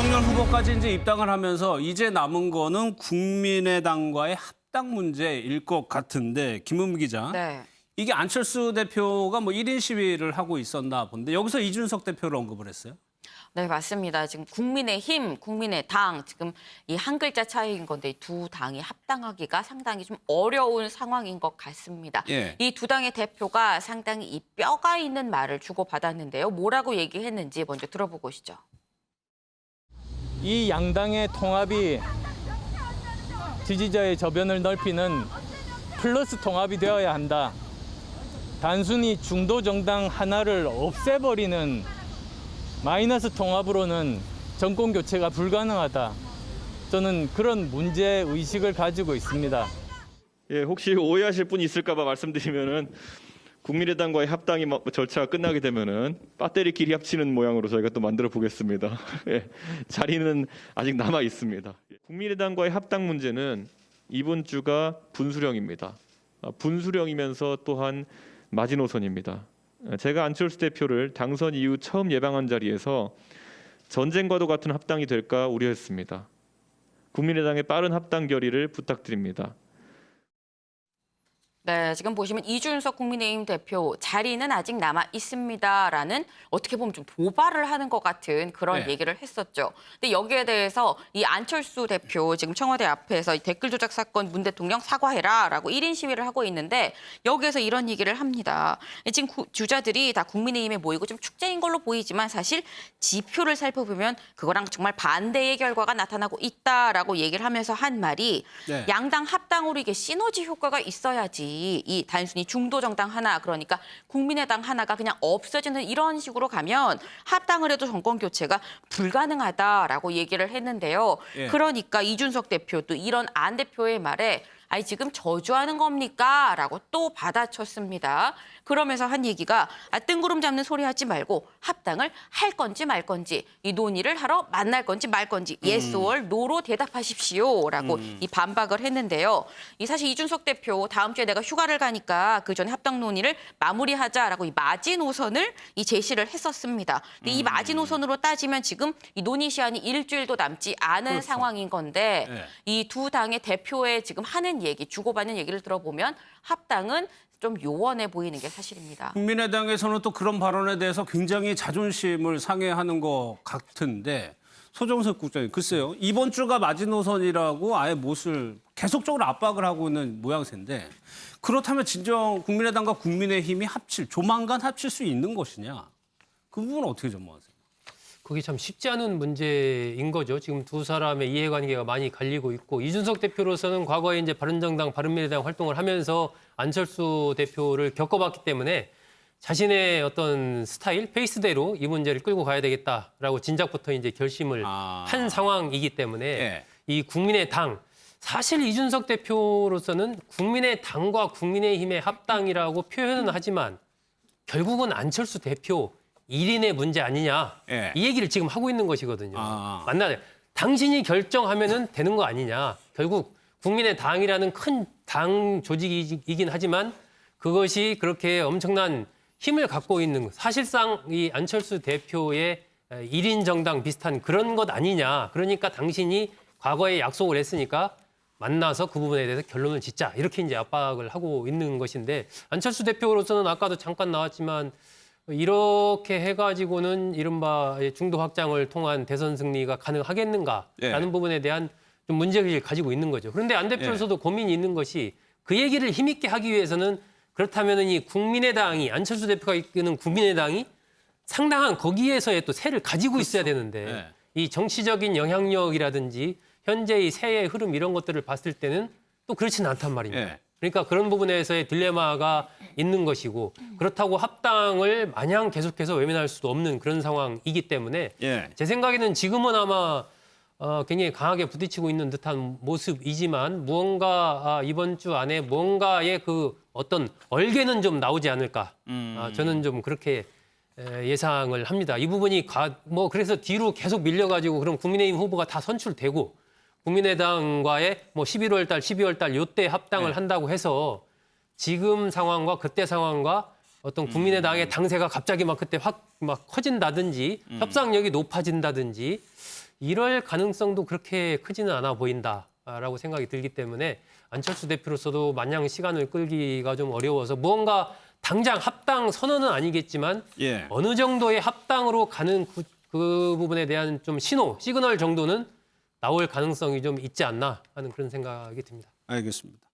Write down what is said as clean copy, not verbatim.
윤석열 후보까지 이제 입당을 하면서 이제 남은 거는 국민의당과의 합당 문제일 것 같은데 김은미 기자. 네. 이게 안철수 대표가 뭐 1인 시위를 하고 있었나 본데 여기서 이준석 대표를 언급을 했어요. 네, 맞습니다. 지금 국민의힘, 국민의당 지금 이 한 글자 차이인 건데 이 두 당이 합당하기가 상당히 좀 어려운 상황인 것 같습니다. 예. 이 두 당의 대표가 상당히 이 뼈가 있는 말을 주고받았는데요. 뭐라고 얘기했는지 먼저 들어보고 오시죠. 이 양당의 통합이 지지자의 저변을 넓히는 플러스 통합이 되어야 한다. 단순히 중도 정당 하나를 없애버리는 마이너스 통합으로는 정권 교체가 불가능하다. 저는 그런 문제 의식을 가지고 있습니다. 예, 혹시 오해하실 분이 있을까 봐 말씀드리면은 국민의당과의 합당이 절차가 끝나게 되면은 배터리끼리 합치는 모양으로 저희가 또 만들어 보겠습니다. 예, 자리는 아직 남아 있습니다. 국민의당과의 합당 문제는 이번 주가 분수령입니다. 분수령이면서 또한 마지노선입니다. 제가 안철수 대표를 당선 이후 처음 예방한 자리에서 전쟁과도 같은 합당이 될까 우려했습니다. 국민의당의 빠른 합당 결의를 부탁드립니다. 네, 지금 보시면 이준석 국민의힘 대표 자리는 아직 남아 있습니다라는 어떻게 보면 좀 도발을 하는 것 같은 그런 네. 얘기를 했었죠. 근데 여기에 대해서 이 안철수 대표 지금 청와대 앞에서 이 댓글 조작 사건 문 대통령 사과해라라고 1인 시위를 하고 있는데 여기에서 이런 얘기를 합니다. 지금 주자들이 다 국민의힘에 모이고 좀 축제인 걸로 보이지만 사실 지표를 살펴보면 그거랑 정말 반대의 결과가 나타나고 있다라고 얘기를 하면서 한 말이 네. 양당 합당으로 이게 시너지 효과가 있어야지 이 단순히 중도 정당 하나 그러니까 국민의당 하나가 그냥 없어지는 이런 식으로 가면 합당을 해도 정권 교체가 불가능하다라고 얘기를 했는데요. 예. 그러니까 이준석 대표도 이런 안 대표의 말에 아니 지금 저주하는 겁니까? 라고 또 받아쳤습니다. 그러면서 한 얘기가 뜬구름 잡는 소리 하지 말고 합당을 할 건지 말 건지 이 논의를 하러 만날 건지 말 건지 yes or no로 대답하십시오라고 이 반박을 했는데요. 이 사실 이준석 대표 다음 주에 내가 휴가를 가니까 그 전에 합당 논의를 마무리하자라고 이 마지노선을 이 제시를 했었습니다. 근데 이 마지노선으로 따지면 지금 이 논의 시한이 일주일도 남지 않은 그렇죠. 상황인 건데 네. 이 두 당의 대표의 지금 하는 얘기, 주고받는 얘기를 들어보면 합당은 좀 요원해 보이는 게 사실입니다. 국민의당에서는 또 그런 발언에 대해서 굉장히 자존심을 상해하는 것 같은데 소정석 국장님 글쎄요. 이번 주가 마지노선이라고 아예 못을 계속적으로 압박을 하고 있는 모양새인데 그렇다면 진정 국민의당과 국민의힘이 조만간 합칠 수 있는 것이냐. 그 부분은 어떻게 전망하세요? 그게 참 쉽지 않은 문제인 거죠. 지금 두 사람의 이해관계가 많이 갈리고 있고 이준석 대표로서는 과거에 이제 바른정당, 바른미래당 활동을 하면서 안철수 대표를 겪어봤기 때문에 자신의 어떤 스타일, 페이스대로 이 문제를 끌고 가야 되겠다라고 진작부터 이제 결심을 한 상황이기 때문에 예. 이 국민의당 사실 이준석 대표로서는 국민의당과 국민의힘의 합당이라고 표현은 하지만 결국은 안철수 대표 1인의 문제 아니냐. 예. 이 얘기를 지금 하고 있는 것이거든요. 아. 맞나요? 당신이 결정하면은 되는 거 아니냐. 결국 국민의당이라는 큰 당 조직이긴 하지만 그것이 그렇게 엄청난 힘을 갖고 있는 사실상 이 안철수 대표의 1인 정당 비슷한 그런 것 아니냐. 그러니까 당신이 과거에 약속을 했으니까 만나서 그 부분에 대해서 결론을 짓자. 이렇게 이제 압박을 하고 있는 것인데 안철수 대표로서는 아까도 잠깐 나왔지만 이렇게 해가지고는 이른바 중도 확장을 통한 대선 승리가 가능하겠는가라는 예. 부분에 대한 좀 문제를 가지고 있는 거죠. 그런데 안 대표로서도 고민이 있는 것이 그 얘기를 힘있게 하기 위해서는 그렇다면 이 국민의당이 안철수 대표가 이끄는 국민의당이 상당한 거기에서의 또 세를 가지고 있어야 되는데 예. 이 정치적인 영향력이라든지 현재의 세의 흐름 이런 것들을 봤을 때는 또 그렇지는 않단 말입니다. 예. 그러니까 그런 부분에서의 딜레마가 있는 것이고 그렇다고 합당을 마냥 계속해서 외면할 수도 없는 그런 상황이기 때문에 예. 제 생각에는 지금은 아마 굉장히 강하게 부딪히고 있는 듯한 모습이지만 무언가 이번 주 안에 무언가의 그 어떤 얼개는 좀 나오지 않을까. 저는 좀 그렇게 예상을 합니다. 이 부분이 그래서 뒤로 계속 밀려가지고 그럼 국민의힘 후보가 다 선출되고 국민의당과의 11월 달, 12월 달 요때 합당을 한다고 해서 지금 상황과 그때 상황과 어떤 국민의당의 당세가 갑자기 막 그때 확 커진다든지 협상력이 높아진다든지 이럴 가능성도 그렇게 크지는 않아 보인다라고 생각이 들기 때문에 안철수 대표로서도 마냥 시간을 끌기가 좀 어려워서 무언가 당장 합당 선언은 아니겠지만 예. 어느 정도의 합당으로 가는 그 부분에 대한 좀 시그널 정도는 나올 가능성이 좀 있지 않나 하는 그런 생각이 듭니다. 알겠습니다.